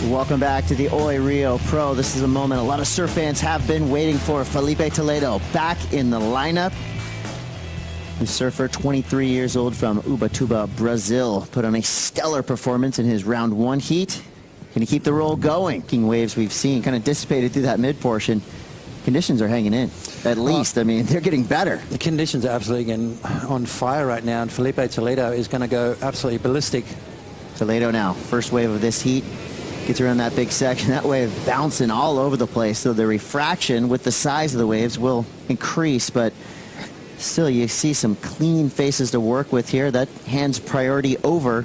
Welcome back to the Oi Rio Pro. This is a moment a lot of surf fans have been waiting for. Filipe Toledo back in the lineup. The surfer, 23 years old from Ubatuba, Brazil, put on a stellar performance in his round one heat. Can he keep the roll going? Waves we've seen kind of dissipated through that mid portion. Conditions are hanging in, at least. I mean, they're getting better. The conditions are absolutely getting on fire right now, and Filipe Toledo is going to go absolutely ballistic. Toledo now, first wave of this heat. Gets around that big section. That wave bouncing all over the place. So the refraction with the size of the waves will increase, but still you see some clean faces to work with here. That hands priority over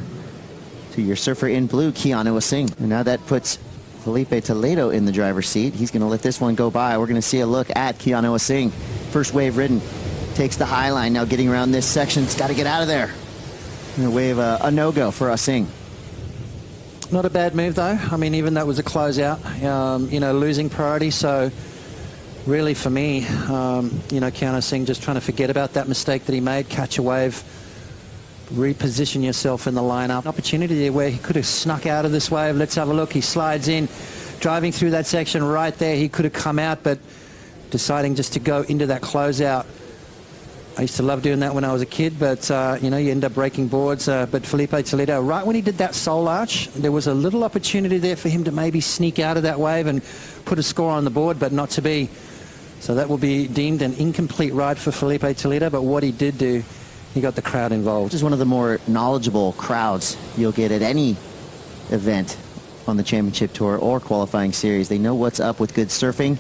to your surfer in blue, Keanu Asing. And now that puts Filipe Toledo in the driver's seat. He's going to let this one go by. We're going to see a look at Keanu Asing. First wave ridden. Takes the high line. Now getting around this section. It's got to get out of there. And a wave, a no-go for Asing. Not a bad move, though. I mean, even that was a closeout, you know, losing priority. So really for me, you know, Keanu Asing just trying to forget about that mistake that he made, catch a wave, reposition yourself in the lineup. An opportunity there where he could have snuck out of this wave. Let's have a look. He slides in, driving through that section right there. He could have come out, but deciding just to go into that closeout. I used to love doing that when I was a kid, but, you know, you end up breaking boards. But Filipe Toledo, right when he did that soul arch, there was a little opportunity there for him to maybe sneak out of that wave and put a score on the board, but not to be. So that will be deemed an incomplete ride for Filipe Toledo, but what he did do, he got the crowd involved. This is one of the more knowledgeable crowds you'll get at any event on the Championship Tour or qualifying series. They know what's up with good surfing.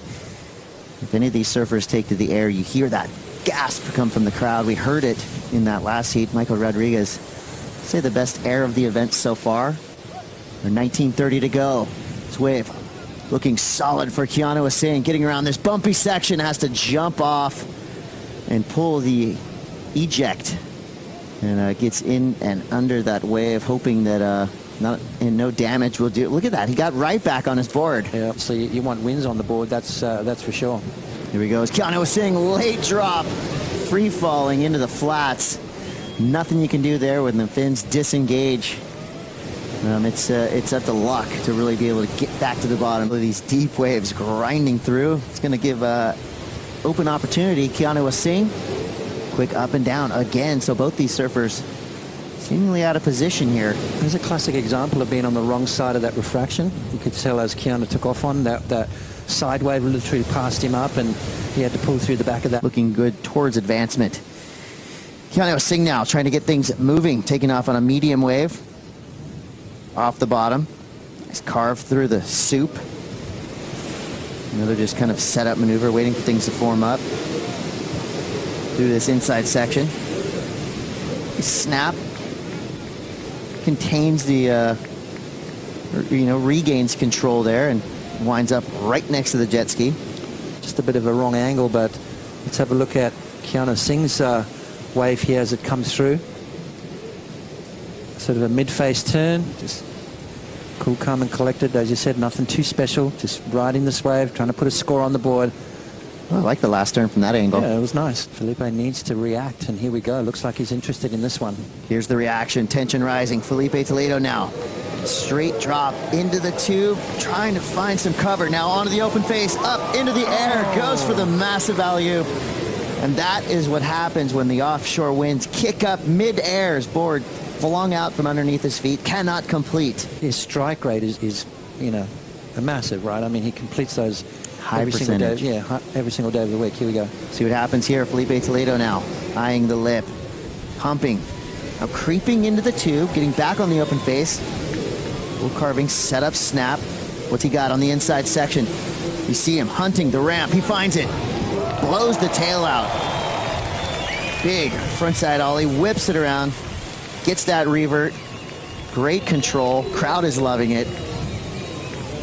If any of these surfers take to the air, you hear that gasp come from the crowd. We heard it in that last heat. Michael Rodriguez, say the best air of the event so far. Or 19:30 to go. This wave looking solid for Keanu Asing. Getting around this bumpy section, has to jump off and pull the eject. And gets in and under that wave, hoping that no damage will do. Look at that. He got right back on his board. Yeah, so you want wins on the board, that's for sure. Here we go. It's Keanu Asing, late drop, free falling into the flats. Nothing you can do there when the fins disengage. It's up to luck to really be able to get back to the bottom. Look at these deep waves grinding through. It's going to give open opportunity. Keanu Asing, quick up and down again. So both these surfers seemingly out of position here. There's a classic example of being on the wrong side of that refraction. You could tell as Keanu took off on that side wave literally passed him up, and he had to pull through the back of that. Looking good towards advancement. Keanu Asing now trying to get things moving, taking off on a medium wave. Off the bottom. Nice carve through the soup. Another just kind of setup maneuver, waiting for things to form up. Through this inside section. Snap. Contains the, regains control there and winds up right next to the jet ski. Just a bit of a wrong angle, but let's have a look at Keanu Asing's wave here as it comes through. Sort of a mid-face turn, just cool, calm and collected. As you said, nothing too special, just riding this wave, trying to put a score on the board. I like the last turn from that angle. Yeah, it was nice. Filipe needs to react, and here we go. Looks like he's interested in this one. Here's the reaction, tension rising. Filipe Toledo now. Straight drop into the tube, trying to find some cover. Now onto the open face, up into the air, goes for the massive alley-oop. And that is what happens when the offshore winds kick up mid-air. His board flung out from underneath his feet, cannot complete. His strike rate is a massive, right? I mean, he completes those high every percentage. single day. Yeah, every single day of the week. Here we go. See what happens here. Filipe Toledo now, eyeing the lip, pumping. Now creeping into the tube, getting back on the open face. Little carving, set up, snap. What's he got on the inside section? You see him hunting the ramp. He finds it. Blows the tail out. Big frontside ollie, whips it around. Gets that revert. Great control. Crowd is loving it.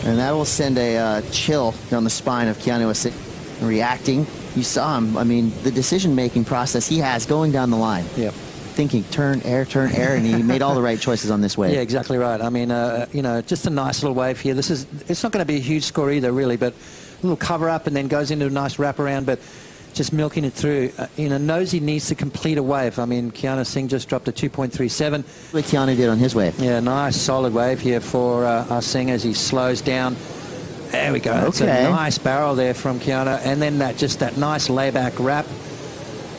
And that will send a chill down the spine of Keanu Asing. Reacting. You saw him. I mean, the decision-making process he has going down the line. Yep. Thinking turn, air, and he made all the right choices on this wave. Yeah, exactly right. I mean, just a nice little wave here. It's not going to be a huge score either, really, but a little cover up and then goes into a nice wraparound, but just milking it through. Knows he needs to complete a wave. I mean, Keanu Asing just dropped a 2.37. What Keanu did on his wave. Yeah, nice solid wave here for Asing as he slows down. There we go. That's Okay. a nice barrel there from Keanu. And then that nice layback wrap.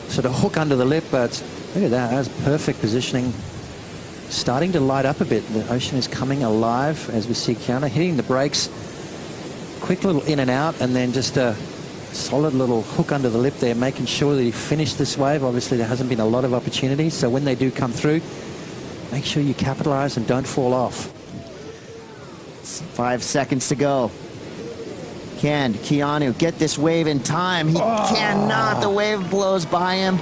Sort of hook under the lip, but look at that. That's perfect positioning. Starting to light up a bit. The ocean is coming alive as we see Keanu hitting the brakes. Quick little in and out, and then just a solid little hook under the lip there, making sure that he finished this wave. Obviously, there hasn't been a lot of opportunities, so when they do come through, make sure you capitalize and don't fall off. 5 seconds to go. Can Keanu get this wave in time? He cannot. The wave blows by him.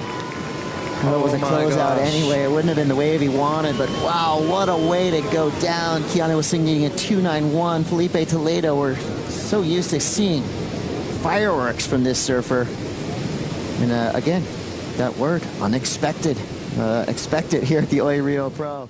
Well, it was a closeout anyway. It wouldn't have been the wave he wanted, but wow, what a way to go down. Keanu Asing getting a 2.91. Filipe Toledo, we're so used to seeing fireworks from this surfer. And again, that word, unexpected. Expect it here at the Oi Rio Pro.